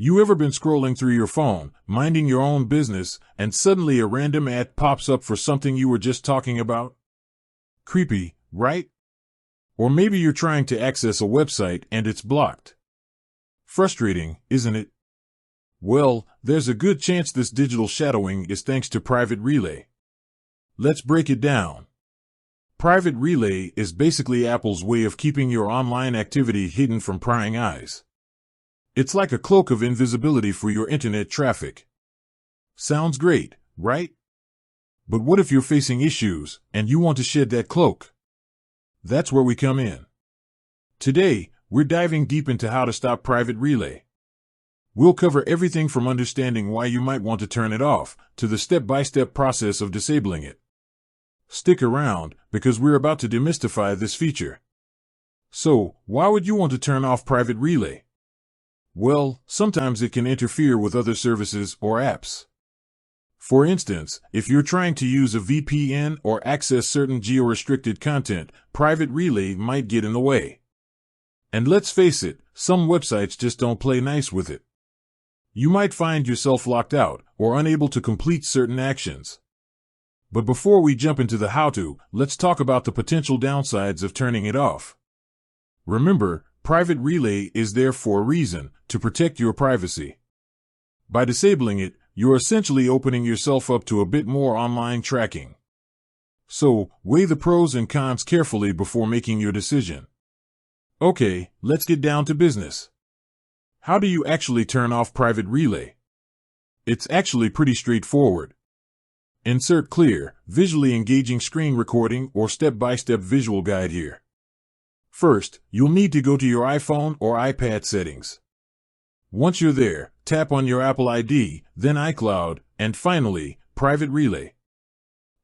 You ever been scrolling through your phone, minding your own business, and suddenly a random ad pops up for something you were just talking about? Creepy, right? Or maybe you're trying to access a website and it's blocked. Frustrating, isn't it? Well, there's a good chance this digital shadowing is thanks to Private Relay. Let's break it down. Private Relay is basically Apple's way of keeping your online activity hidden from prying eyes. It's like a cloak of invisibility for your internet traffic. Sounds great, right? But what if you're facing issues and you want to shed that cloak? That's where we come in. Today, we're diving deep into how to stop Private Relay. We'll cover everything from understanding why you might want to turn it off to the step-by-step process of disabling it. Stick around, because we're about to demystify this feature. So, why would you want to turn off Private Relay? Well, sometimes it can interfere with other services or apps. For instance, if you're trying to use a VPN or access certain geo-restricted content, Private Relay might get in the way. And let's face it, some websites just don't play nice with it. You might find yourself locked out or unable to complete certain actions. But before we jump into the how-to, let's talk about the potential downsides of turning it off. Remember, Private Relay is there for a reason, to protect your privacy. By disabling it, you're essentially opening yourself up to a bit more online tracking. So, weigh the pros and cons carefully before making your decision. Okay, let's get down to business. How do you actually turn off Private Relay? It's actually pretty straightforward. Insert clear, visually engaging screen recording or step-by-step visual guide here. First, you'll need to go to your iPhone or iPad settings. Once you're there, tap on your Apple ID, then iCloud, and finally, Private Relay.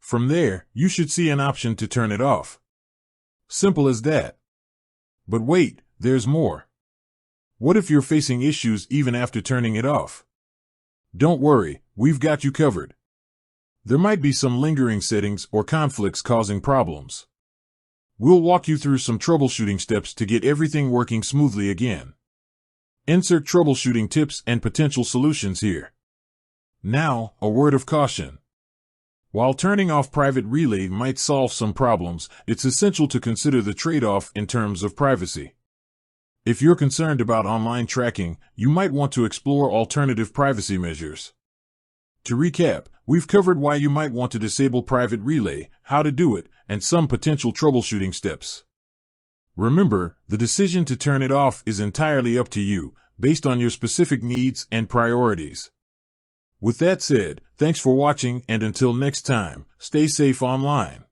From there, you should see an option to turn it off. Simple as that. But wait, there's more. What if you're facing issues even after turning it off? Don't worry, we've got you covered. There might be some lingering settings or conflicts causing problems. We'll walk you through some troubleshooting steps to get everything working smoothly again. Insert troubleshooting tips and potential solutions here. Now, a word of caution. While turning off Private Relay might solve some problems, it's essential to consider the trade-off in terms of privacy. If you're concerned about online tracking, you might want to explore alternative privacy measures. To recap, we've covered why you might want to disable Private Relay, how to do it, and some potential troubleshooting steps. Remember, the decision to turn it off is entirely up to you, based on your specific needs and priorities. With that said, thanks for watching, and until next time, stay safe online.